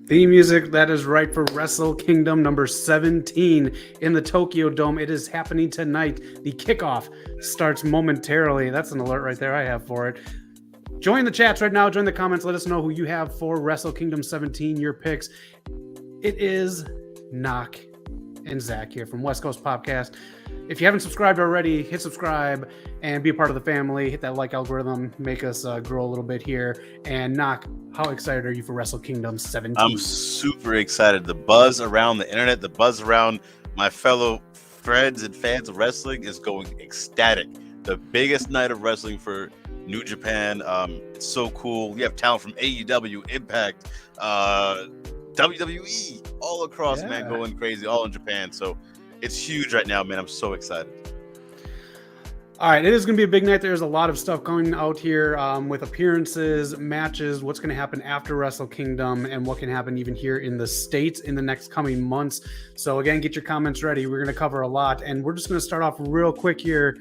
Theme music, that is right, for Wrestle Kingdom number 17 in the Tokyo Dome. It is happening tonight. The kickoff starts momentarily. That's an alert right there I have for it. Join the chats right now. Join the comments. Let us know who you have for Wrestle Kingdom 17, your picks. It is Knock and Zach here from West Coast Podcast. If you haven't subscribed already, hit subscribe and be a part of the family. Hit that like algorithm, make us grow a little bit here. And Knock, how excited are you for Wrestle Kingdom 17? I'm super excited. The buzz around the internet, the buzz around my fellow friends and fans of wrestling is going ecstatic. The biggest night of wrestling for New Japan. It's so cool. We have talent from AEW, Impact, WWE, all across, man, going crazy, all in Japan. So it's huge right now, man. I'm so excited. All right, it is going to be a big night. There's a lot of stuff going out here with appearances, matches, what's going to happen after Wrestle Kingdom, and what can happen even here in the States in the next coming months. So again, get your comments ready. We're going to cover a lot, and we're just going to start off real quick here.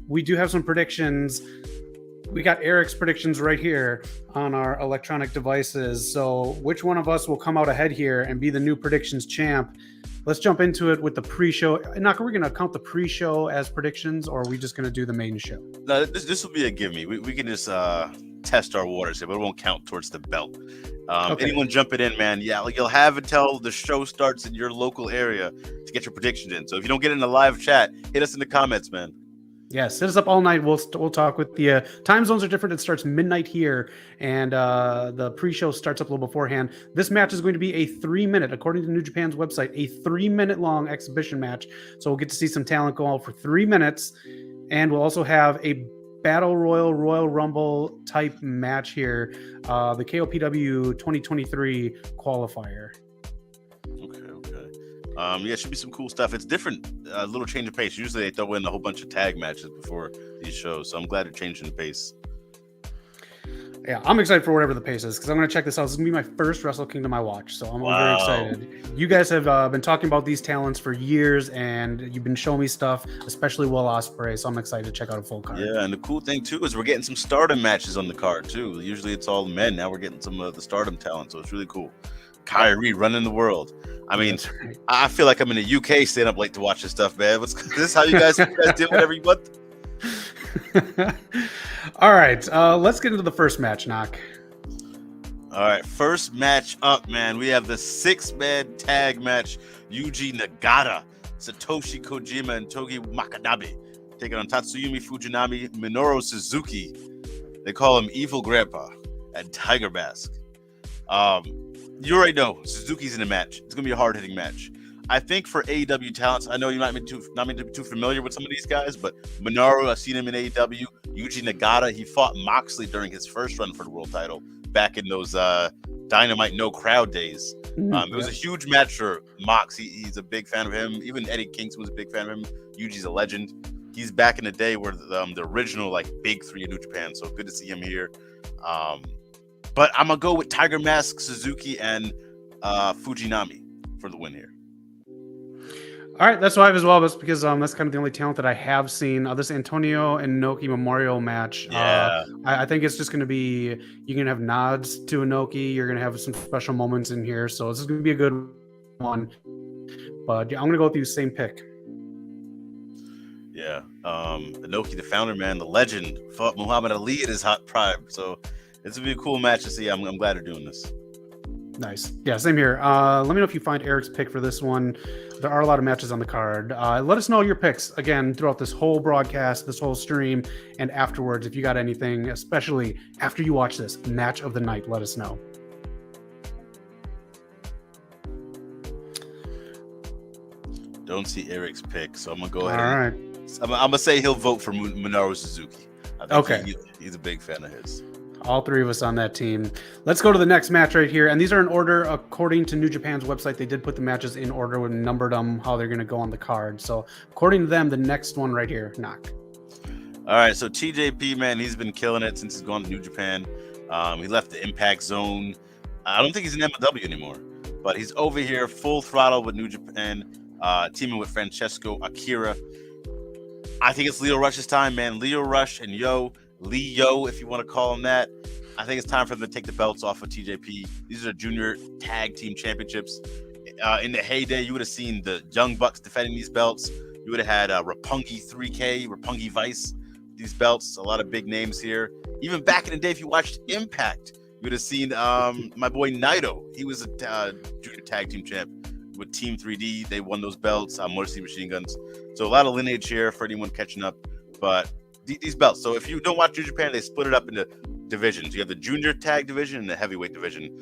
We do have some predictions. We got Eric's predictions right here on our electronic devices. So which one of us will come out ahead here and be the new predictions champ? Let's jump into it with the pre-show. Knock, are we going to count the pre-show as predictions, or are we just going to do the main show? No, this will be a gimme. We can just test our waters here, but it won't count towards the belt. Okay. Anyone jumping in, man, you'll have until the show starts in your local area to get your predictions in. So if you don't get in the live chat, hit us in the comments, man. Yes, hit us up all night. We'll talk with the time zones are different. It starts midnight here, and the pre-show starts up a little beforehand. This match is going to be a 3-minute, according to New Japan's website, a 3-minute long exhibition match. So we'll get to see some talent go out for 3 minutes, and we'll also have a Battle Royal Rumble type match here, the KOPW 2023 qualifier. It should be some cool stuff. It's different, a little change of pace. Usually they throw in a whole bunch of tag matches before these shows, so I'm glad they're changing the pace. Yeah, I'm excited for whatever the pace is, because I'm going to check this out. This is going to be my first Wrestle Kingdom I watch, so I'm very excited. You guys have been talking about these talents for years, and you've been showing me stuff, especially Will Ospreay, so I'm excited to check out a full card. Yeah, and the cool thing, too, is we're getting some Stardom matches on the card, too. Usually it's all men. Now we're getting some of the Stardom talent, so it's really cool. Kyrie running the world. I mean, right. I feel like I'm in the UK staying up late to watch this stuff, man. Is this how you guys deal with every month? All right, let's get into the first match, Knock. All right, first match up, man. We have the 6-man tag match. Yuji Nagata, Satoshi Kojima, and Togi Watanabe taking on Tatsuyumi Fujinami, Minoru Suzuki. They call him Evil Grandpa, and Tiger Mask. You already know Suzuki's in the match. It's gonna be a hard-hitting match. I think for AEW talents, I know you might be too familiar with some of these guys, but Minoru, I've seen him in AEW. Yuji Nagata, he fought Moxley during his first run for the world title back in those Dynamite no crowd days. It was a huge match for Mox. He's a big fan of him. Even Eddie Kingston was a big fan of him. Yuji's a legend. He's back in the day where the original big three in New Japan. So good to see him here. But I'm going to go with Tiger Mask, Suzuki, and Fujinami for the win here. All right, that's why I have as well. That's because that's kind of the only talent that I have seen. This Antonio and Inoki Memorial match. Yeah. I think it's just going to be, you're going to have nods to Inoki. You're going to have some special moments in here. So this is going to be a good one. But yeah, I'm going to go with you, same pick. Yeah. Inoki, the founder, man, the legend, fought Muhammad Ali at his hot prime. So this will be a cool match to see. I'm glad they're doing this. Nice. Yeah, same here. Let me know if you find Eric's pick for this one. There are a lot of matches on the card. Let us know your picks, again, throughout this whole broadcast, this whole stream, and afterwards, if you got anything, especially after you watch this match of the night, let us know. Don't see Eric's pick, so I'm going to go ahead. All right. I'm going to say he'll vote for Minoru Suzuki. I think he's a big fan of his. All three of us on that team. Let's go to the next match right here. And these are in order according to New Japan's website. They did put the matches in order and numbered them how they're going to go on the card. So according to them, the next one right here, Knock. All right, so TJP, man, he's been killing it since he's gone to New Japan. He left the Impact Zone. I don't think he's in MLW anymore, but he's over here full throttle with New Japan, teaming with Francesco Akira. I think it's Leo Rush's time, man. Leo Rush and Leo, if you want to call him that. I think it's time for them to take the belts off of TJP. These are junior tag team championships. In the heyday, you would have seen the Young Bucks defending these belts. You would have had Roppongi 3K, Roppongi Vice, these belts. A lot of big names here. Even back in the day, if you watched Impact, you would have seen my boy Naito. He was a junior tag team champ with Team 3D. They won those belts. Motor City Machine Guns. So a lot of lineage here for anyone catching up. But these belts. So if you don't watch New Japan, they split it up into divisions. You have the junior tag division and the heavyweight division.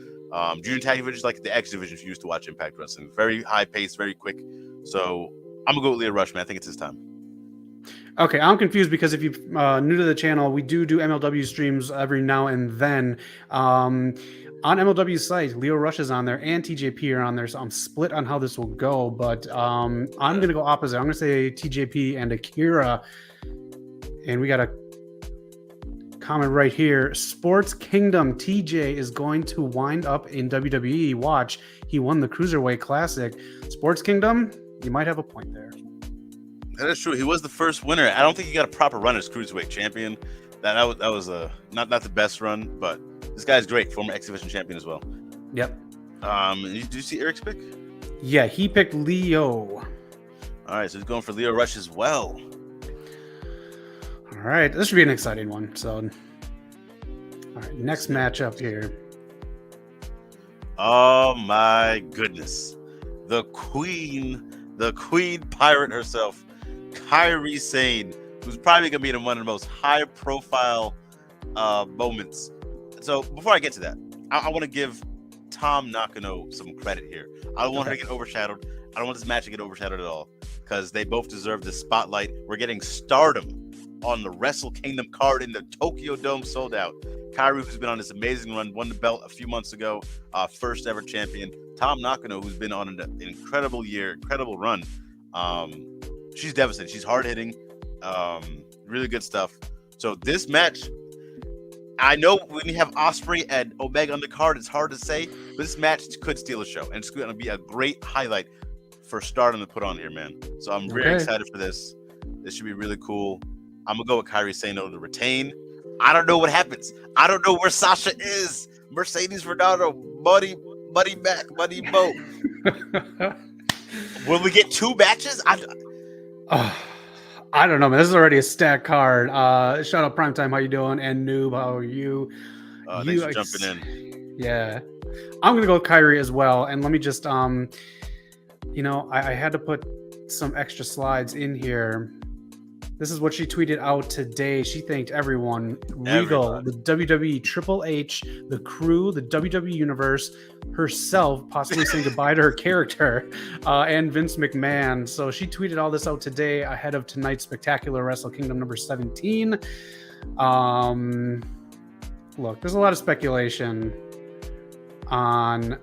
Junior tag division is like the X division if you used to watch Impact Wrestling. Very high pace, very quick. So I'm gonna go with Leo Rush, man. I think it's his time. Okay, I'm confused because if you're new to the channel, we do MLW streams every now and then. On MLW's site, Leo Rush is on there and TJP are on there, so I'm split on how this will go. But I'm going to go opposite. I'm going to say TJP and Akira. And we got a comment right here. Sports Kingdom TJ is going to wind up in WWE. Watch, he won the Cruiserweight Classic. Sports Kingdom, you might have a point there. That is true. He was the first winner. I don't think he got a proper run as Cruiserweight champion. That was not the best run, but this guy's great. Former X Division champion as well. Yep. Did you see Eric's pick? Yeah, he picked Leo. All right, so he's going for Leo Rush as well. All right, this should be an exciting one. So, all right, next matchup here. Oh my goodness, the queen pirate herself, Kairi Sane, who's probably gonna be in one of the most high-profile moments. So before I get to that, I want to give Tom Nakano some credit here. I don't want her to get overshadowed. I don't want this match to get overshadowed at all because they both deserve the spotlight. We're getting Stardom on the Wrestle Kingdom card in the Tokyo Dome, sold out. Kairi, who's been on this amazing run, won the belt a few months ago, first ever champion. Tom Nakano, who's been on an incredible year, incredible run. She's devastating. She's hard hitting, really good stuff. So this match, I know when you have Ospreay and Omega on the card, it's hard to say, but this match could steal a show, and it's going to be a great highlight for Stardom to put on here, man. So I'm very excited for this. This should be really cool. I'm gonna go with Kairi Sane to retain. I don't know what happens. I don't know where Sasha is. Mercedes Varnado, Buddy Mac, Buddy Mo. Will we get 2 matches? I don't know, man. This is already a stacked card. Shout out Primetime, how you doing? And Noob, how are you? Thanks for jumping in. Yeah, I'm gonna go with Kairi as well. And let me just, I had to put some extra slides in here. This is what she tweeted out today. She thanked everyone. Regal, the WWE, Triple H, the crew, the WWE Universe, herself, possibly saying goodbye to her character, and Vince McMahon. So she tweeted all this out today ahead of tonight's spectacular Wrestle Kingdom number 17. Look, there's a lot of speculation on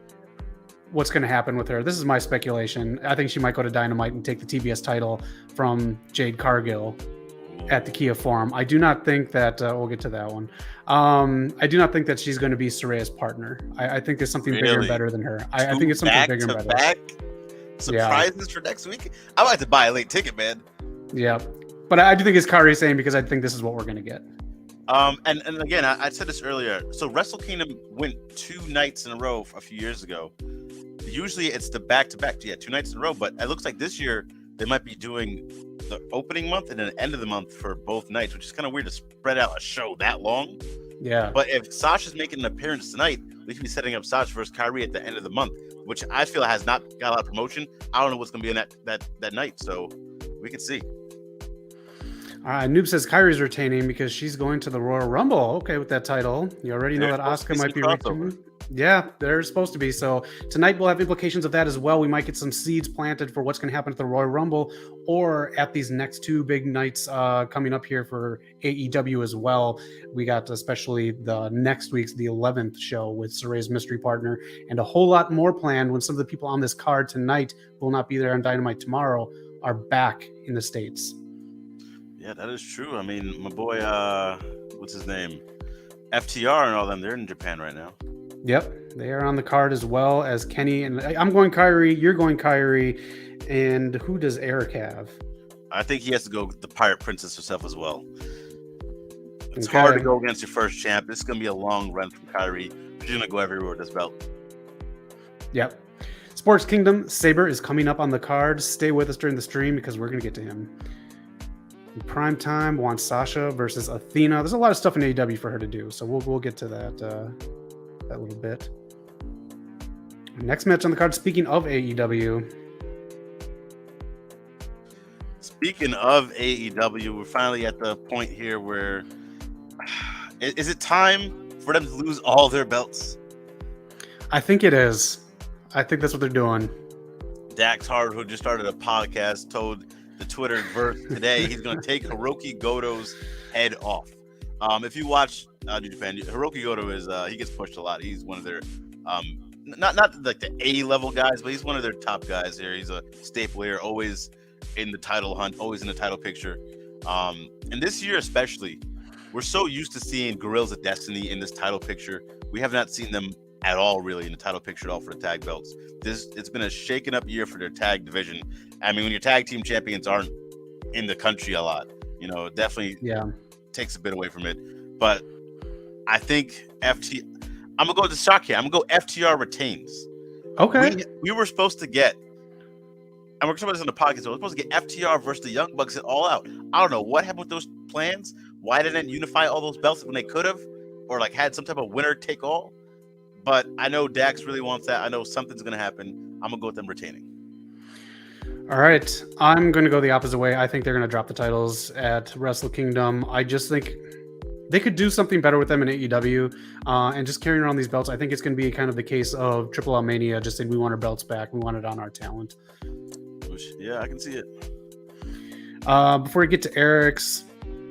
what's going to happen with her. This is my speculation. I think she might go to Dynamite and take the TBS title from Jade Cargill at the Kia Forum. I do not think that we'll get to that one. I do not think that she's going to be Saraya's partner. I think there's something bigger and better than her. I think it's something bigger and better. Surprises for next week. I would like to buy a late ticket, man. Yeah, but I do think it's Kairi Sane because I think this is what we're going to get. And again, I said this earlier. So Wrestle Kingdom went 2 nights in a row a few years ago. Usually it's the back-to-back, 2 nights in a row. But it looks like this year they might be doing the opening month and then the end of the month for both nights, which is kind of weird to spread out a show that long. Yeah. But if Sasha's making an appearance tonight, we can be setting up Sasha versus Kairi at the end of the month, which I feel has not got a lot of promotion. I don't know what's going to be in that night, so we can see. Noob says Kairi's retaining because she's going to the Royal Rumble. Okay, with that title. You already know that Asuka might be retaining. Yeah, they're supposed to be. So tonight we'll have implications of that as well. We might get some seeds planted for what's going to happen at the Royal Rumble or at these next 2 big nights coming up here for AEW as well. We got especially the next week's, the 11th show with Saraya's mystery partner, and a whole lot more planned when some of the people on this card tonight who will not be there on Dynamite tomorrow are back in the States. Yeah, that is true. I mean, my boy, what's his name? FTR and all them, they're in Japan right now. Yep, they are on the card as well as Kenny. And I'm going Kairi, you're going Kairi. And who does Eric have? I think he has to go with the Pirate Princess herself as well. It's hard to go against your first champ. This is going to be a long run from Kyrie. She's going to go everywhere with this belt. Yep. Sports Kingdom, Sabre is coming up on the card. Stay with us during the stream because we're going to get to him. In prime time, want Sasha versus Athena. There's a lot of stuff in AEW for her to do, so we'll get to that that little bit. Next match on the card, speaking of AEW. Speaking of AEW, we're finally at the point here where is it time for them to lose all their belts? I think it is. I think that's what they're doing. Dax Hard, who just started a podcast, told the Twitterverse today he's going to take Hiroki Goto's head off. If you watch New Japan, Hiroki Goto is he gets pushed a lot. He's one of their not like the A level guys, but he's one of their top guys here. He's a staple here, always in the title hunt, always in the title picture. And this year especially, we're so used to seeing Guerrillas of Destiny in this title picture. We have not seen them at all really in the title picture at all for the tag belts. It's been a shaken up year for their tag division. I mean, when your tag team champions aren't in the country a lot, you know, it definitely takes a bit away from it. But I think I'm gonna go with the shock here. I'm gonna go FTR retains. Okay. We were supposed to get, and we're talking about this on the podcast, so we're supposed to get FTR versus the Young Bucks at All Out. I don't know what happened with those plans. Why didn't unify all those belts when they could have, or like had some type of winner take all? But I know Dax really wants that. I know something's gonna happen. I'm gonna go with them retaining. All right, I'm going to go the opposite way. I think they're going to drop the titles at Wrestle Kingdom. I just think they could do something better with them in AEW and just carrying around these belts. I think it's going to be kind of the case of Triple L Mania, just saying we want our belts back. We want it on our talent. Yeah, I can see it. Before we get to Eric's,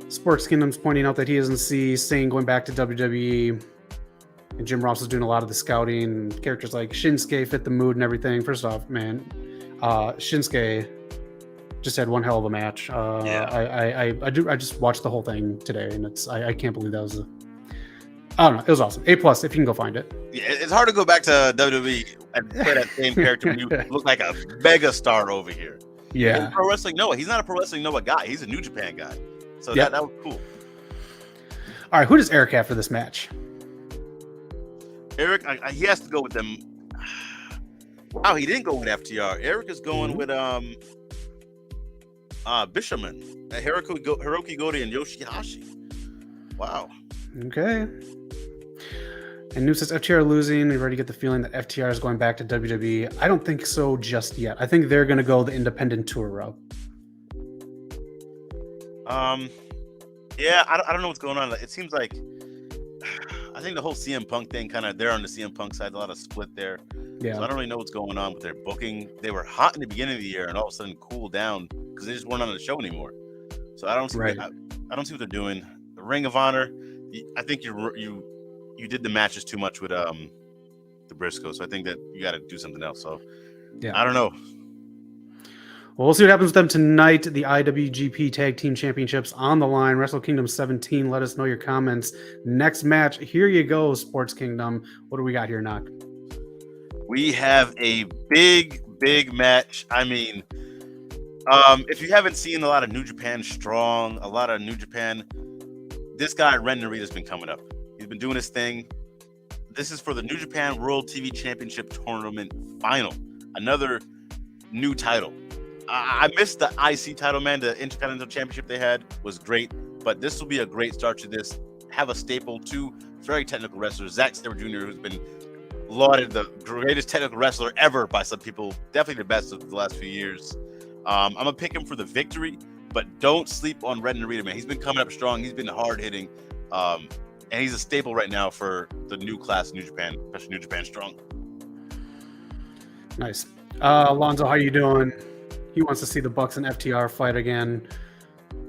Sports Kingdom's pointing out that he doesn't see Sane going back to WWE. And Jim Ross is doing a lot of the scouting. Characters like Shinsuke fit the mood and everything. First off, man, Shinsuke just had one hell of a match. I just watched the whole thing today, and I can't believe that was I don't know, it was awesome. A+ if you can go find it. Yeah, it's hard to go back to WWE and play that same character when you look like a mega star over here. Yeah, Pro Wrestling Noah. He's not a Pro Wrestling Noah guy. He's a New Japan guy. So that was cool. All right, who does Eric have for this match? Eric, he has to go with them. Wow, he didn't go with FTR. Eric is going with Bishamon, Hiroki Goto, and Yoshihashi. Wow. Okay. And New says FTR losing. We've already get the feeling that FTR is going back to WWE. I don't think so just yet. I think they're going to go the independent tour route. Yeah, I don't know what's going on. It seems like I think the whole CM Punk thing they're on the CM Punk side. A lot of split there. Yeah. So I don't really know what's going on with their booking. They were hot in the beginning of the year and all of a sudden cooled down because they just weren't on the show anymore. So I don't see I don't see what they're doing. The Ring of Honor, I think you did the matches too much with the Briscoes. So I think that you got to do something else. So I don't know. Well, we'll see what happens with them tonight. The IWGP Tag Team Championships on the line. Wrestle Kingdom 17. Let us know your comments. Next match. Here you go, Sports Kingdom. What do we got here, Knock? We have a big match. I mean, if you haven't seen a lot of New Japan Strong, a lot of New Japan, this guy, Ren Narita's been coming up. He's been doing his thing. This is for the New Japan World TV Championship Tournament Final. Another new title. I missed the IC title, man. The Intercontinental Championship they had was great, but this will be a great start to this. Have a staple, two very technical wrestlers. Zack Sabre Jr., who's been lauded the greatest technical wrestler ever by some people, definitely the best of the last few years. I'm gonna pick him for the victory, but don't sleep on Ren Narita, man. He's been coming up strong. He's been hard hitting, and he's a staple right now for the new class New Japan, especially New Japan Strong. Nice. Alonzo, how you doing? He wants to see the Bucks and FTR fight again.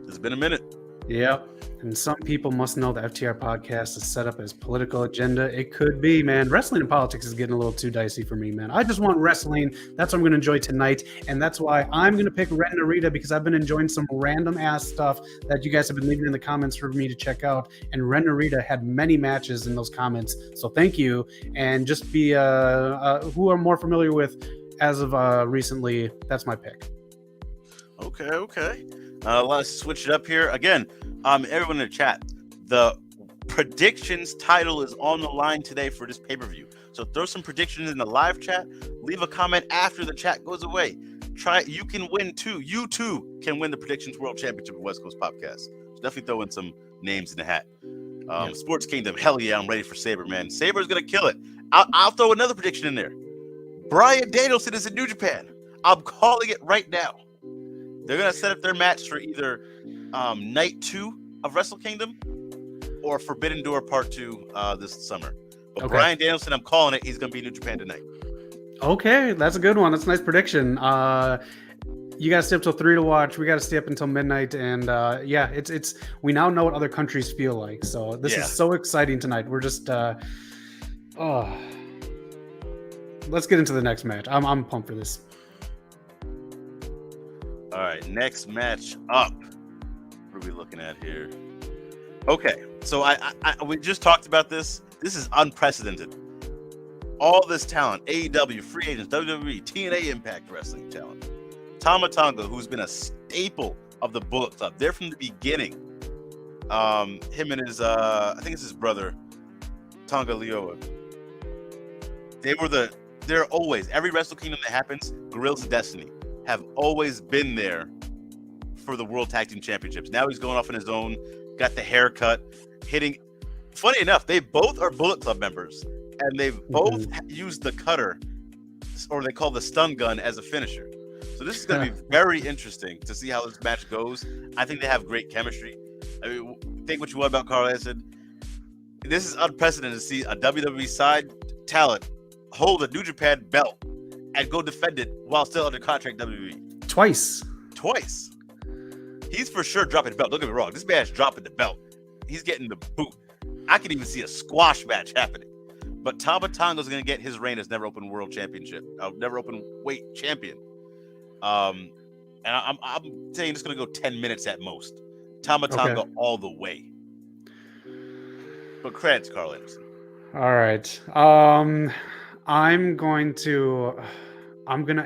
It's been a minute. Yep. And some people must know the FTR podcast is set up as political agenda. It could be, man. Wrestling and politics is getting a little too dicey for me, man. I just want wrestling. That's what I'm going to enjoy tonight. And that's why I'm going to pick Ren Narita, because I've been enjoying some random ass stuff that you guys have been leaving in the comments for me to check out. And Ren Narita had many matches in those comments. So thank you. And just be who I'm more familiar with as of recently, that's my pick. Okay. Let's switch it up here. Again, everyone in the chat, The predictions title is on the line today for this pay-per-view. So throw some predictions in the live chat. Leave a comment after the chat goes away. You can win too. You too can win the Predictions World Championship of West Coast Podcast. So definitely throw in some names in the hat. Sports Kingdom, hell yeah, I'm ready for Sabre, man. Sabre's gonna kill it. I'll throw another prediction in there. Bryan Danielson is in New Japan. I'm calling it right now. They're gonna set up their match for either night 2 of Wrestle Kingdom or Forbidden Door Part 2 this summer. But Bryan Danielson, I'm calling it. He's gonna be in New Japan tonight. Okay, that's a good one. That's a nice prediction. You gotta stay up till 3 to watch. We gotta stay up until midnight, and it's we now know what other countries feel like. So this is so exciting tonight. We're just let's get into the next match. I'm pumped for this. All right, next match up. What are we looking at here? Okay, so we just talked about this. This is unprecedented. All this talent, AEW, free agents, WWE, TNA Impact Wrestling talent. Tama Tonga, who's been a staple of the Bullet Club. They're from the beginning. Him and his, I think it's his brother, Tonga Lioa. They're always, every Wrestle Kingdom that happens, Guerrillas of Destiny have always been there for the World Tag Team Championships. Now he's going off on his own, got the haircut, hitting. Funny enough, they both are Bullet Club members, and they've both used the cutter, or they call the stun gun, as a finisher. So this is going to be very interesting to see how this match goes. I think they have great chemistry. I mean, think what you want about Carl Anderson. This is unprecedented to see a WWE side talent hold a New Japan belt and go defend it while still under contract WWE. Twice. He's for sure dropping the belt. Don't get me wrong. This man's dropping the belt. He's getting the boot. I can even see a squash match happening. But Tama Tonga's going to get his reign as never open world championship, never open weight champion. And I'm saying it's going to go 10 minutes at most. Tama Tonga all the way. But credits, Carl Anderson. All right. I'm going to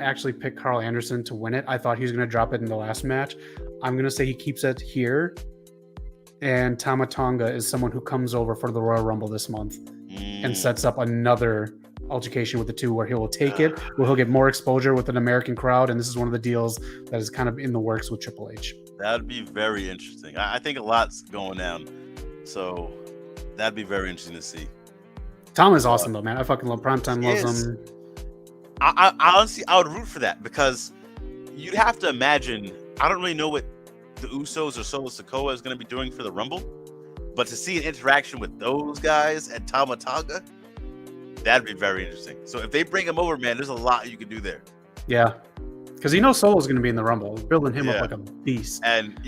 actually pick Carl Anderson to win it. I thought he was going to drop it in the last match. I'm going to say he keeps it here. And Tama Tonga is someone who comes over for the Royal Rumble this month and sets up another altercation with the two where he will take it, where he'll get more exposure with an American crowd. And this is one of the deals that is kind of in the works with Triple H. That'd be very interesting. I think a lot's going down. So that'd be very interesting to see. Tom is awesome though, man. I fucking love Primetime. Loves him. I honestly, I would root for that because you'd have to imagine. I don't really know what the Usos or Solo Sikoa is going to be doing for the Rumble, but to see an interaction with those guys and Tama Tonga, that'd be very interesting. So if they bring him over, man, there's a lot you can do there. Yeah, because Solo's going to be in the Rumble, building him up like a beast. And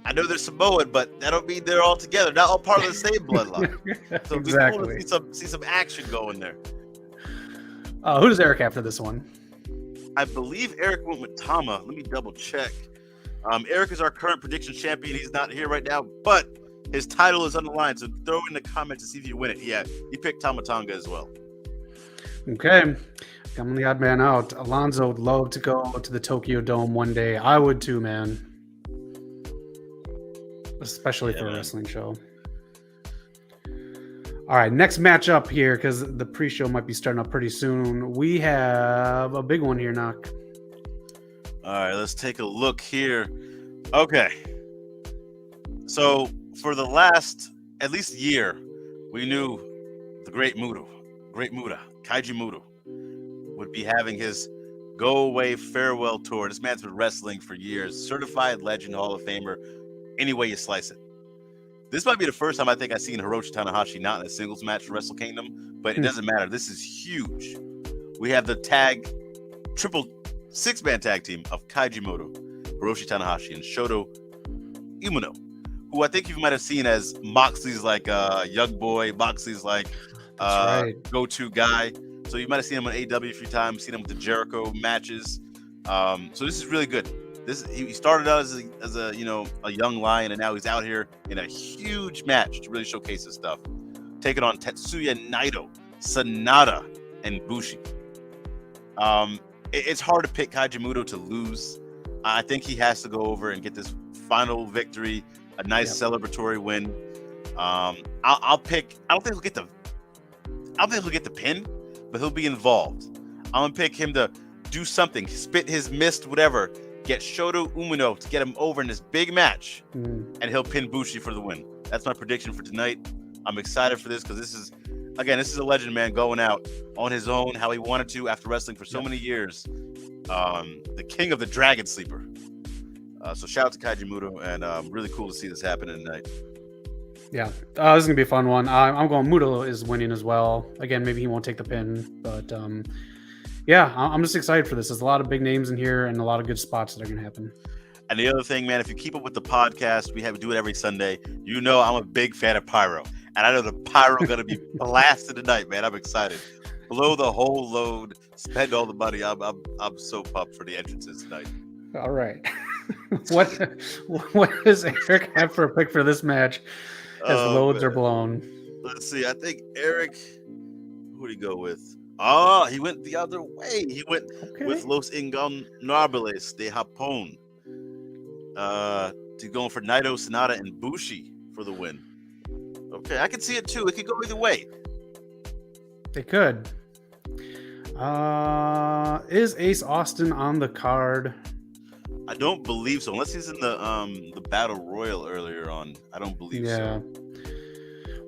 I know they're Samoan, but that don't mean they're all together, not all part of the same bloodline. So exactly. It's cool to see some action going there. Who does Eric have for this one? I believe Eric went with Tama. Let me double check. Eric is our current predictions champion. He's not here right now, but his title is on the line. So throw in the comments to see if you win it. Yeah, he picked Tama Tonga as well. Okay. Coming the odd man out. Alonzo would love to go to the Tokyo Dome one day. I would too, man. Especially for a wrestling show. All right, next matchup here, because the pre-show might be starting up pretty soon. We have a big one here, Knock. All right, let's take a look here. Okay. So for the last, at least year, we knew the Great Muta, Kaiji Muta, would be having his go-away farewell tour. This man's been wrestling for years. Certified legend, Hall of Famer, any way you slice it. This might be the first time I think I've seen Hiroshi Tanahashi not in a singles match for Wrestle Kingdom, but it doesn't matter. This is huge. We have the triple six-man tag team of Kaiji Muta, Hiroshi Tanahashi, and Shota Umino, who I think you might have seen as Moxley's like young boy, Moxley's like go-to guy. So you might have seen him on AEW a few times, seen him with the Jericho matches. So this is really good. He started out as a young lion, and now he's out here in a huge match to really showcase his stuff, taking on Tetsuya Naito, Sanada, and Ibushi. It's hard to pick Kaiji Muta to lose. I think he has to go over and get this final victory, a nice celebratory win. I'll pick. I don't think he'll get the pin, but he'll be involved. I'm gonna pick him to do something, spit his mist, whatever. Get Shota Umino to get him over in this big match, and he'll pin Bushi for the win. That's my prediction for tonight. I'm excited for this because this is a legend, man, going out on his own, how he wanted to after wrestling for so many years. The king of the Dragon Sleeper. So shout out to Kaiji Muto, and really cool to see this happen tonight. Yeah, this is gonna be a fun one. I'm going Muto is winning as well. Again, maybe he won't take the pin, but yeah, I'm just excited for this. There's a lot of big names in here and a lot of good spots that are gonna happen. And the other thing, man, if you keep up with the podcast, we do it every Sunday. You know I'm a big fan of Pyro, and I know the Pyro gonna be blasted tonight, man. I'm excited. Blow the whole load, spend all the money. I'm so pumped for the entrances tonight. All right. what does Eric have for a pick for this match as loads are blown? Let's see. I think Eric, who did he go with? Oh, he went the other way. He went with Los Ingobernables de Japón. To going for Naito, Sonata, and Bushi for the win. Okay, I can see it too. It could go either way. It could. Is Ace Austin on the card? I don't believe so, unless he's in the Battle Royal earlier on. I don't believe so.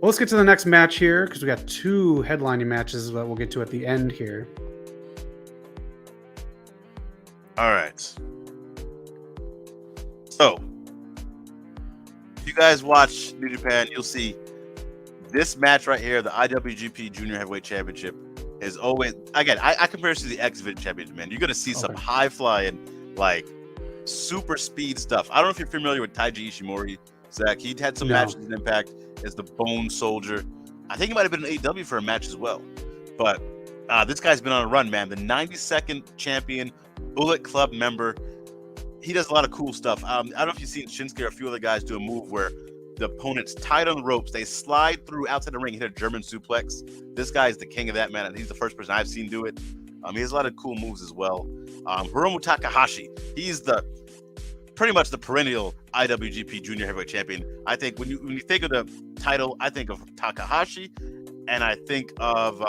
Well, let's get to the next match here because we got two headlining matches that we'll get to at the end here. All right. So, if you guys watch New Japan, you'll see this match right here, the IWGP Junior Heavyweight Championship, is always, again, I compare it to the X-Division Championship, man. You're going to see some high-flying, like, super speed stuff. I don't know if you're familiar with Taiji Ishimori, Zach. He'd had some matches in Impact as the Bone Soldier. I think he might have been in AEW for a match as well. But this guy's been on a run, man. The 92nd champion, Bullet Club member. He does a lot of cool stuff. I don't know if you've seen Shinsuke or a few other guys do a move where the opponent's tied on the ropes. They slide through outside the ring, hit a German suplex. This guy is the king of that, man. And he's the first person I've seen do it. He has a lot of cool moves as well. Hiromu Takahashi, he's pretty much the perennial IWGP Junior Heavyweight Champion. I think when you think of the title, I think of Takahashi, and I think of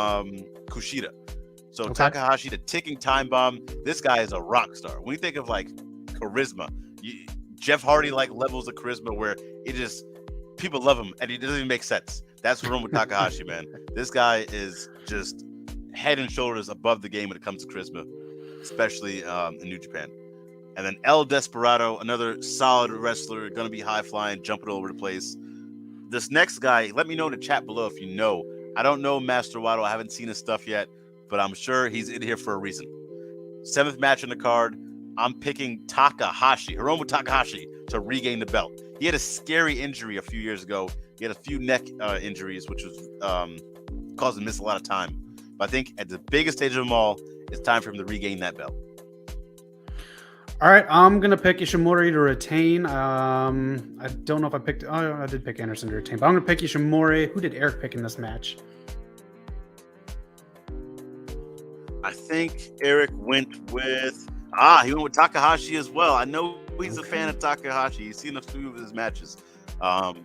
Kushida. So Takahashi, the ticking time bomb. This guy is a rock star. When you think of like charisma, Jeff Hardy like levels of charisma where it just people love him and he doesn't even make sense. That's Hiromu Takahashi, man. This guy is just head and shoulders above the game when it comes to charisma, especially in New Japan. And then El Desperado, another solid wrestler, going to be high-flying, jumping all over the place. This next guy, let me know in the chat below if you know. I don't know Master Waddle. I haven't seen his stuff yet, but I'm sure he's in here for a reason. 7th match on the card, I'm picking Takahashi, Hiromu Takahashi, to regain the belt. He had a scary injury a few years ago. He had a few neck injuries, which was caused him to miss a lot of time. But I think at the biggest stage of them all, it's time for him to regain that belt. All right, I'm going to pick Ishimori to retain. I don't know if I picked... Oh, I did pick Anderson to retain, but I'm going to pick Ishimori. Who did Eric pick in this match? I think Eric went with... he went with Takahashi as well. I know he's a fan of Takahashi. He's seen a few of his matches.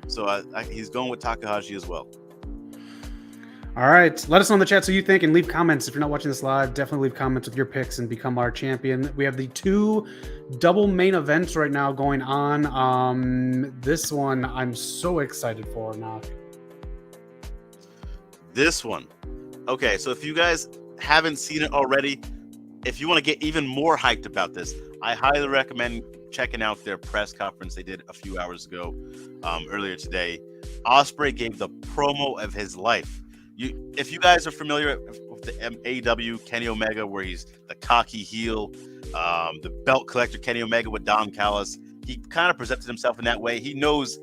So he's going with Takahashi as well. All right. Let us know in the chat so you think and leave comments. If you're not watching this live, definitely leave comments with your picks and become our champion. We have the 2 double main events right now going on. This one I'm so excited for now. This one. Okay, so if you guys haven't seen it already, if you want to get even more hyped about this, I highly recommend checking out their press conference they did a few hours ago, earlier today. Ospreay gave the promo of his life. If you guys are familiar with the AEW Kenny Omega, where he's the cocky heel, the belt collector Kenny Omega with Don Callis, he kind of presented himself in that way. He knows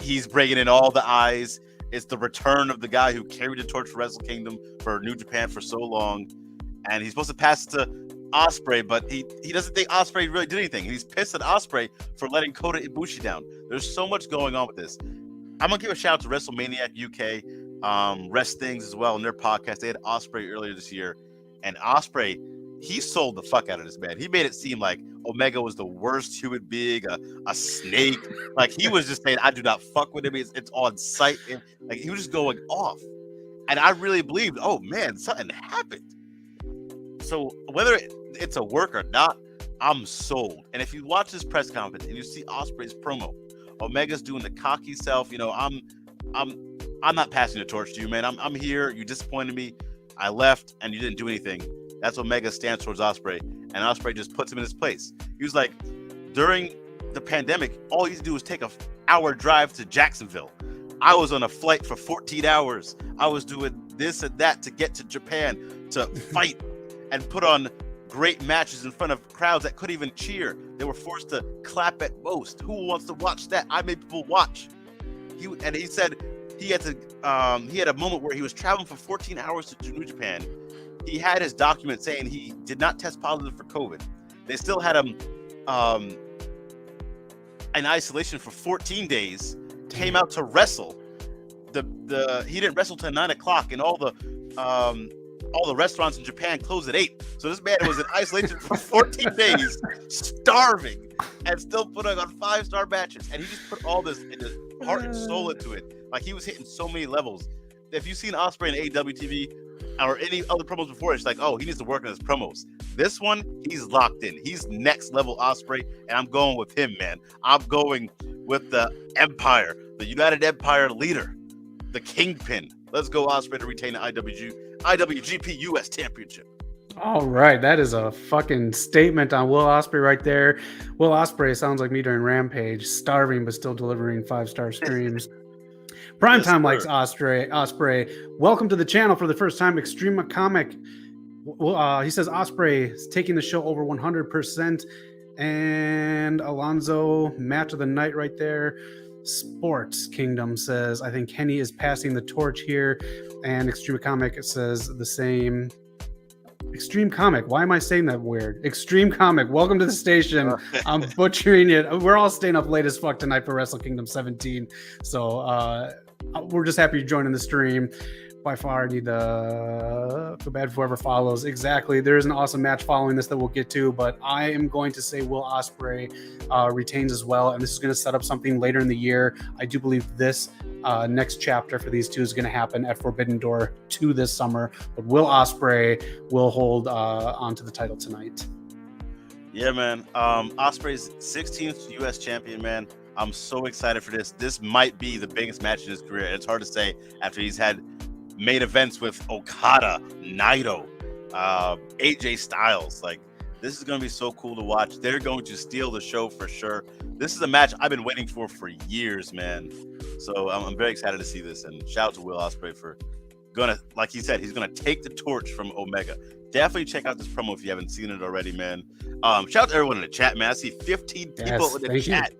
he's bringing in all the eyes. It's the return of the guy who carried the torch for Wrestle Kingdom for New Japan for so long, and he's supposed to pass it to Ospreay, but he doesn't think Ospreay really did anything. He's pissed at Ospreay for letting Kota Ibushi down. There's so much going on with this. I'm gonna give a shout out to WrestleManiac UK, Rest Things as well in their podcast. They had Ospreay earlier this year, and Ospreay he sold the fuck out of this man. He made it seem like Omega was the worst human being, a snake. Like he was just saying, I do not fuck with him. It's on sight. And like he was just going off. And I really believed, oh man, something happened. So whether it's a work or not, I'm sold. And if you watch this press conference and you see Ospreay's promo, Omega's doing the cocky self. You know, I'm not passing the torch to you, man. I'm here. You disappointed me. I left and you didn't do anything. That's Omega stands towards Ospreay, and Ospreay just puts him in his place. He was like, during the pandemic, all he had to do was take an hour drive to Jacksonville. I was on a flight for 14 hours. I was doing this and that to get to Japan to fight and put on great matches in front of crowds that couldn't even cheer. They were forced to clap at most. Who wants to watch that? I made people watch. He said he had a moment where he was traveling for 14 hours to New Japan. He had his document saying he did not test positive for COVID. They still had him in isolation for 14 days. Came out to wrestle. He didn't wrestle till 9 o'clock, and all the restaurants in Japan closed at 8. So this man was in isolation for 14 days, starving, and still putting on 5-star matches. And he just put all this in his heart and soul into it. Like he was hitting so many levels. If you've seen Ospreay in AEW TV or any other promos before, it's like, oh, he needs to work on his promos. This one, he's locked in. He's next level Ospreay, and I'm going with him, man. I'm going with the Empire, the United Empire leader, the Kingpin. Let's go Ospreay to retain the IWGP US Championship. All right, that is a fucking statement on Will Ospreay right there. Will Ospreay sounds like me during Rampage, starving but still delivering 5-star streams. Primetime likes Ospreay. Welcome to the channel for the first time. Extreme Comic. He says Ospreay is taking the show over 100%. And Alonzo, match of the night right there. Sports Kingdom says, I think Kenny is passing the torch here. And Extreme Comic says the same. Extreme Comic. Why am I saying that weird? Extreme Comic. Welcome to the station. I'm butchering it. We're all staying up late as fuck tonight for Wrestle Kingdom 17. So we're just happy you're joining the stream. By far, need to feel bad for whoever follows. Exactly. There is an awesome match following this that we'll get to, but I am going to say Will Ospreay retains as well, and this is going to set up something later in the year. I do believe this next chapter for these two is going to happen at Forbidden Door 2 this summer, but Will Ospreay will hold onto the title tonight. Yeah, man. Ospreay's 16th U.S. champion, man. I'm so excited for this. This might be the biggest match in his career. It's hard to say after he's had main events with Okada, Naito, AJ Styles. Like, this is going to be so cool to watch. They're going to steal the show for sure. This is a match I've been waiting for years, man. So I'm very excited to see this. And shout out to Will Ospreay for like he said, he's gonna take the torch from Omega. Definitely check out this promo if you haven't seen it already, man. Shout out to everyone in the chat, man. I see 15 people in the chat.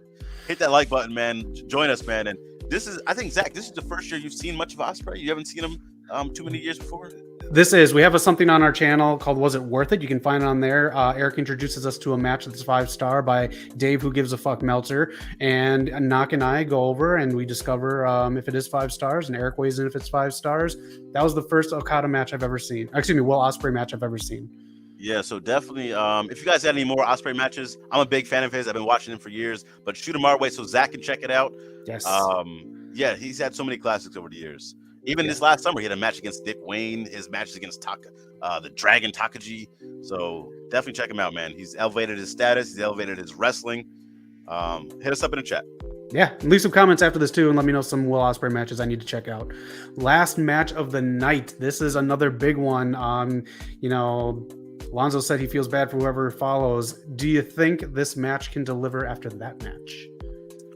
Hit that like button, man. Join us, man. And this is, I think, Zach, this is the first year you've seen much of Ospreay. You haven't seen him too many years before. We have something on our channel called Was It Worth It? You can find it on there. Eric introduces us to a match that's 5-star by Dave Who Gives a Fuck Meltzer, and Knock and I go over and we discover if it is 5 stars, and Eric weighs in if it's 5 stars. That was the first Okada match I've ever seen. Excuse me, Will Ospreay match I've ever seen. Yeah, so definitely, if you guys had any more Ospreay matches, I'm a big fan of his. I've been watching him for years, but shoot him our way so Zach can check it out. Yes. Yeah, he's had so many classics over the years. Even this last summer, he had a match against Dick Wayne. His matches against the Dragon Takaji. So definitely check him out, man. He's elevated his status. He's elevated his wrestling. Hit us up in the chat. Yeah, leave some comments after this too, and let me know some Will Ospreay matches I need to check out. Last match of the night. This is another big one. Alonzo said he feels bad for whoever follows. Do you think this match can deliver after that match?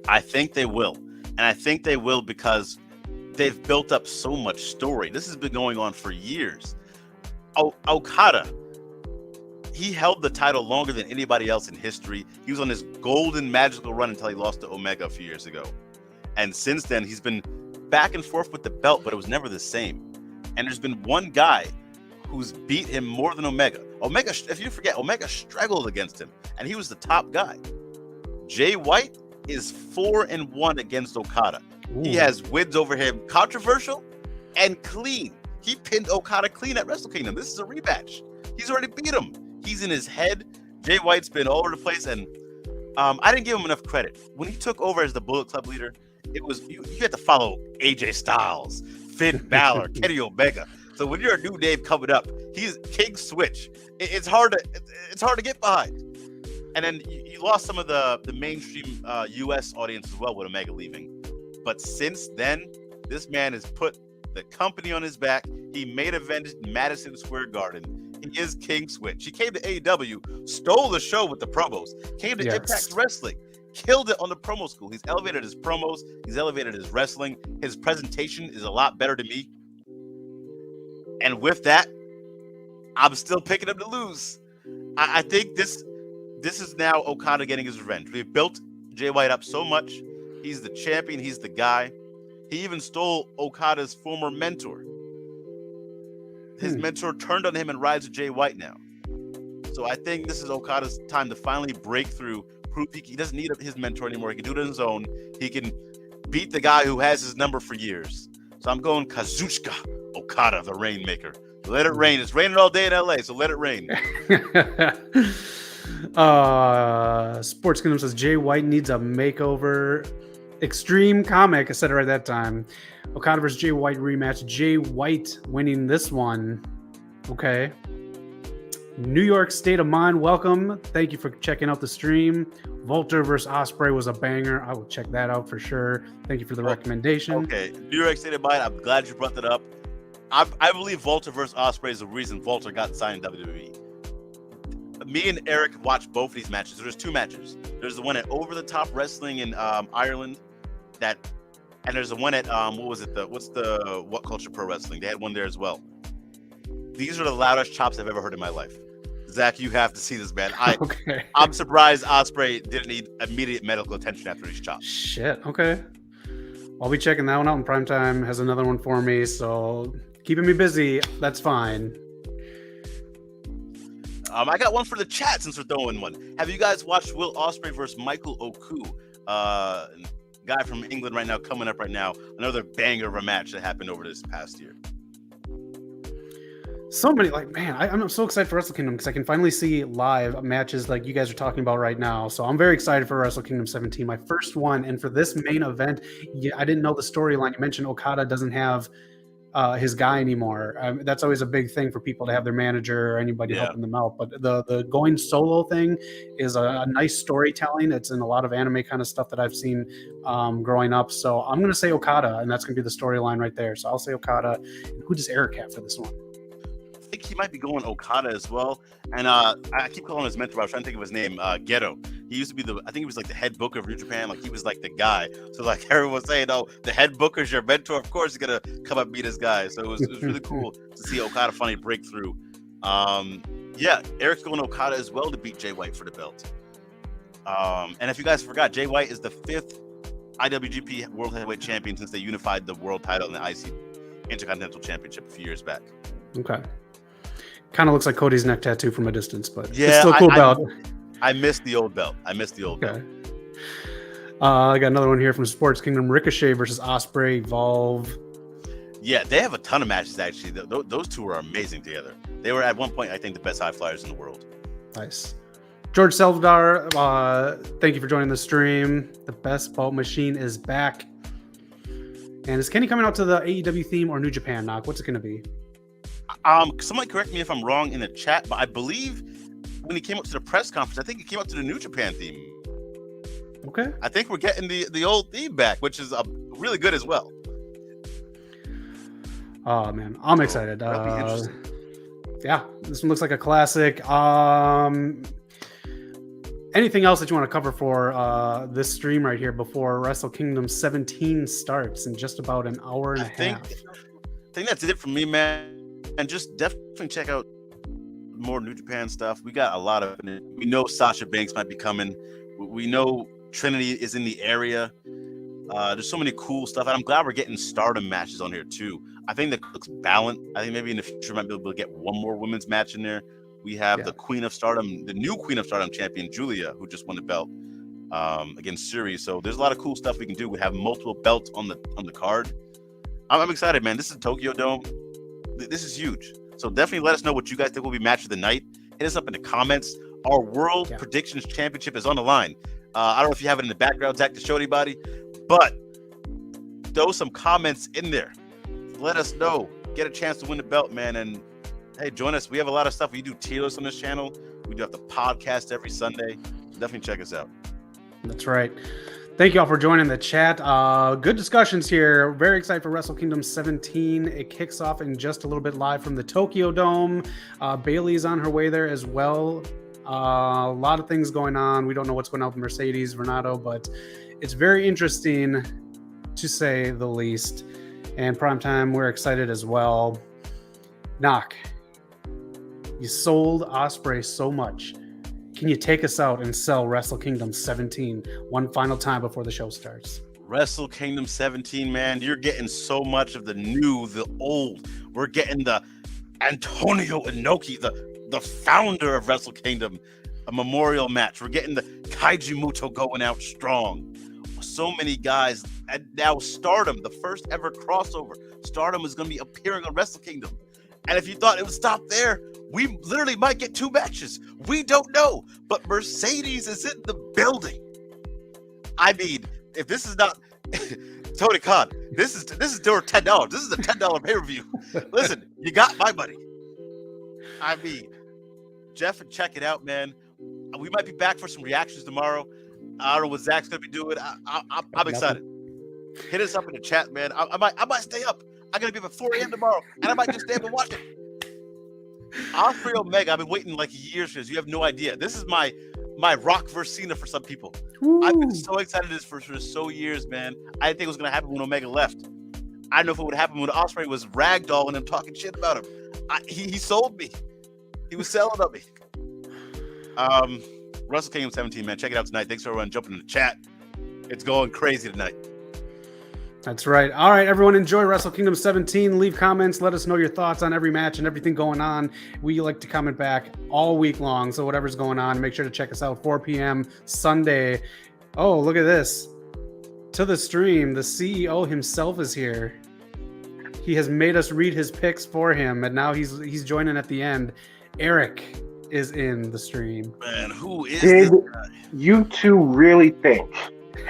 I think they will. And I think they will because they've built up so much story. This has been going on for years. Okada, he held the title longer than anybody else in history. He was on his golden magical run until he lost to Omega a few years ago. And since then, he's been back and forth with the belt, but it was never the same. And there's been one guy who's beat him more than Omega. Omega, if you forget, Omega struggled against him, and he was the top guy. Jay White is 4-1 against Okada. Ooh. He has wins over him, controversial and clean. He pinned Okada clean at Wrestle Kingdom. This is a rematch. He's already beat him. He's in his head. Jay White's been all over the place, and I didn't give him enough credit. When he took over as the Bullet Club leader, it was you had to follow AJ Styles, Finn Balor, Kenny Omega. So when you're a new name coming up, he's King Switch. It's hard to get behind. And then you lost some of the mainstream U.S. audience as well with Omega leaving. But since then, this man has put the company on his back. He made events in Madison Square Garden. He is King Switch. He came to AEW, stole the show with the promos, came to Impact Wrestling, killed it on the promo school. He's elevated his promos. He's elevated his wrestling. His presentation is a lot better to me. And with that, I'm still picking him to lose. I think this is now Okada getting his revenge. We've built Jay White up so much. He's the champion. He's the guy. He even stole Okada's former mentor. His mentor turned on him and rides with Jay White now. So I think this is Okada's time to finally break through. Prove he doesn't need his mentor anymore. He can do it on his own. He can beat the guy who has his number for years. So I'm going Kazuchika Okada, the Rainmaker. Let it rain. It's raining all day in LA, so let it rain. Sports Kingdom says Jay White needs a makeover. Extreme comic. I said it right that time. Okada versus Jay White rematch. Jay White winning this one. Okay. New York State of Mind, welcome. Thank you for checking out the stream. Volter versus Ospreay was a banger. I will check that out for sure. Thank you for the recommendation. Okay, New York State of Mind, I'm glad you brought that up. I believe Volter versus Ospreay is the reason Volter got signed in WWE. Me and Eric watched both of these matches. So there's two matches. There's the one at Over the Top Wrestling in Ireland, and there's the one at What Culture Pro Wrestling. They had one there as well. These are the loudest chops I've ever heard in my life. Zach, you have to see this, man. I'm surprised Ospreay didn't need immediate medical attention after these chops. Shit. Okay. I'll be checking that one out in prime time. Has another one for me, so keeping me busy. That's fine. I got one for the chat since we're throwing one. Have you guys watched Will Ospreay versus Michael Oku? Guy from England right now, coming up right now. Another banger of a match that happened over this past year. So many, I'm so excited for Wrestle Kingdom because I can finally see live matches like you guys are talking about right now. So I'm very excited for Wrestle Kingdom 17, my first one. And for this main event, I didn't know the storyline. You mentioned Okada doesn't have his guy anymore. That's always a big thing for people to have their manager or anybody helping them out. But the going solo thing is a nice storytelling. It's in a lot of anime kind of stuff that I've seen growing up. So I'm going to say Okada, and that's going to be the storyline right there. So I'll say Okada. And who does Eric have for this one? I think he might be going Okada as well. And I keep calling him his mentor. I was trying to think of his name. Geto. He used to be I think he was like the head booker of New Japan. Like he was like the guy. So like everyone was saying, oh, the head booker's your mentor. Of course he's going to come up and beat his guy. So it was really cool to see Okada finally break through. Eric's going Okada as well to beat Jay White for the belt. And if you guys forgot, Jay White is the 5th IWGP World Heavyweight Champion since they unified the world title and the IC Intercontinental Championship a few years back. Okay. Kind of looks like Cody's neck tattoo from a distance, but it's yeah, still a cool belt. I missed the old belt. I got another one here from Sports Kingdom. Ricochet versus Ospreay, Evolve. Yeah, they have a ton of matches, actually. Those two are amazing together. They were, at one point, I think, the best high flyers in the world. Nice. George Selvdar, thank you for joining the stream. The Best Bout Machine is back. And is Kenny coming out to the AEW theme or New Japan knock? What's it going to be? Somebody correct me if I'm wrong in the chat, but I believe when he came up to the press conference, I think he came up to the New Japan theme. Okay. I think we're getting the old theme back, which is really good as well. Oh man, I'm excited. That'll be interesting. Yeah, this one looks like a classic. Anything else that you want to cover for this stream right here before Wrestle Kingdom 17 starts in just about an hour and a half? I think that's it for me, man. And just definitely check out more New Japan stuff. We got a lot of it. We know Sasha Banks might be coming. We know Trinity is in the area. There's so many cool stuff. And I'm glad we're getting Stardom matches on here too. I think that looks balanced. I think maybe in the future we might be able to get one more women's match in there. We have the Queen of Stardom, the new Queen of Stardom champion, Julia, who just won the belt against Suri. So there's a lot of cool stuff we can do. We have multiple belts on the card. I'm excited, man. This is Tokyo Dome. This is huge. So definitely let us know what you guys think will be match of the night. hit us up in the comments. Our World Predictions Championship is on the line. I don't know if you have it in the background, Zach, to show anybody, but throw some comments in there. Let us know. Get a chance to win the belt, man. And hey, join us. We have a lot of stuff. We do tier lists on this channel. We do have the podcast every Sunday. Definitely check us out. That's right. Thank you all for joining the chat. Good discussions here. Very excited for Wrestle Kingdom 17. It kicks off in just a little bit live from the Tokyo Dome. Bailey's on her way there as well. A lot of things going on. We don't know what's going on with Mercedes, Varnado, but it's very interesting to say the least. And Primetime, we're excited as well. Knock, you sold Ospreay so much. Can you take us out and sell Wrestle Kingdom 17 one final time before the show starts? Wrestle Kingdom 17, man. You're getting so much of the new, the old. We're getting the Antonio Inoki, the founder of Wrestle Kingdom, a memorial match. We're getting the Kaiji Muto going out strong. So many guys. And now Stardom, the first ever crossover. Stardom is going to be appearing on Wrestle Kingdom. And if you thought it would stop there, we literally might get 2 matches. We don't know. But Mercedes is in the building. I mean, if this is not Tony Khan, this is door $10. This is a $10 pay-per-view. Listen, you got my money. I mean, Jeff, check it out, man. We might be back for some reactions tomorrow. I don't know what Zach's gonna be doing. I'm excited. Hit us up in the chat, man. I might stay up. I'm gonna be up at 4 a.m. tomorrow, and I might just stay up and watch it. Ospreay Omega, I've been waiting like years for this. You have no idea. This is my Rock versus Cena for some people. Woo. I've been so excited for so years, man. I didn't think it was gonna happen when Omega left. I don't know if it would happen when Ospreay was ragdolling and talking shit about him. He sold me. He was selling on me. Wrestle Kingdom 17, man. Check it out tonight. Thanks for everyone jumping in the chat. It's going crazy tonight. That's right. All right, everyone, enjoy Wrestle Kingdom 17. Leave comments. Let us know your thoughts on every match and everything going on. We like to comment back all week long, so whatever's going on, make sure to check us out 4 p.m. Sunday. Oh, look at this. To the stream, the CEO himself is here. He has made us read his picks for him, and now he's joining at the end. Eric is in the stream. Man, who is this guy? You two really think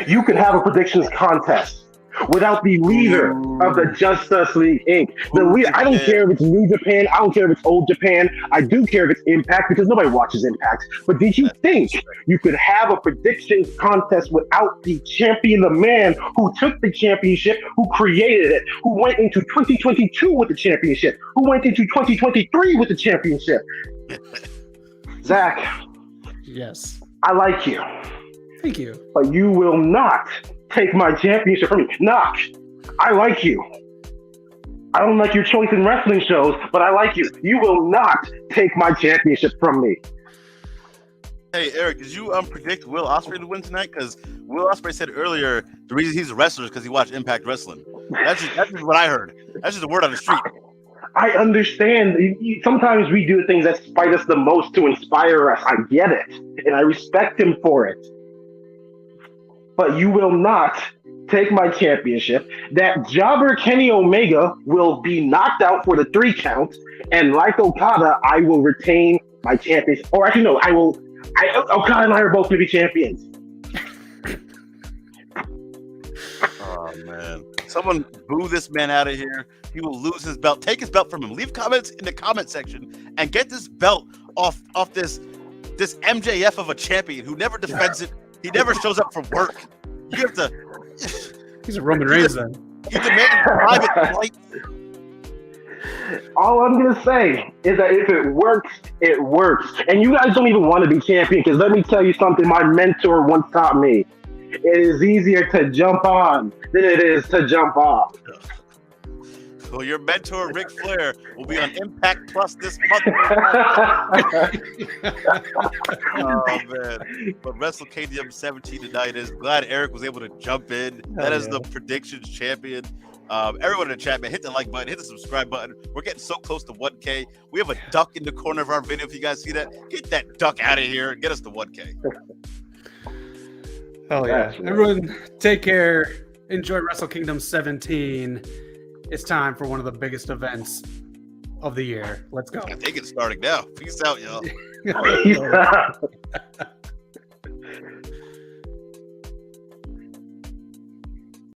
you could have a predictions contest without the leader of the Justice League Inc. The leader, I don't care if it's New Japan, I don't care if it's Old Japan, I do care if it's Impact because nobody watches Impact. But did you think you could have a predictions contest without the champion, the man who took the championship, who created it, who went into 2022 with the championship, who went into 2023 with the championship? Zach. Yes. I like you. Thank you. But you will not take my championship from me. Knock. I like you. I don't like your choice in wrestling shows, but I like you. You will not take my championship from me. Hey, Eric, did you predict Will Ospreay to win tonight? Because Will Ospreay said earlier the reason he's a wrestler is because he watched Impact Wrestling. That's just what I heard. That's just a word on the street. I understand. Sometimes we do things that spite us the most to inspire us. I get it. And I respect him for it. But you will not take my championship. That jobber Kenny Omega will be knocked out for the 3 count. And like Okada, I will retain my championship. Or actually, no, Okada and I are both going to be champions. Oh, man. Someone boo this man out of here. He will lose his belt. Take his belt from him. Leave comments in the comment section and get this belt off this MJF of a champion who never defends it. He never shows up for work. You have to. He's a Roman Reigns then. You demand private flight. All I'm going to say is that if it works, it works. And you guys don't even want to be champion because let me tell you something my mentor once taught me. It is easier to jump on than it is to jump off. Well, your mentor, Ric Flair, will be on Impact Plus this month. Oh, man. But Wrestle Kingdom 17 tonight is glad Eric was able to jump in. That is the predictions champion. Everyone in the chat, man, hit the like button, hit the subscribe button. We're getting so close to 1K. We have a duck in the corner of our video. If you guys see that, get that duck out of here and get us to 1K. Hell yeah. Everyone, take care. Enjoy Wrestle Kingdom 17. It's time for one of the biggest events of the year. Let's go. I think it's starting now. Peace out, y'all. Peace out.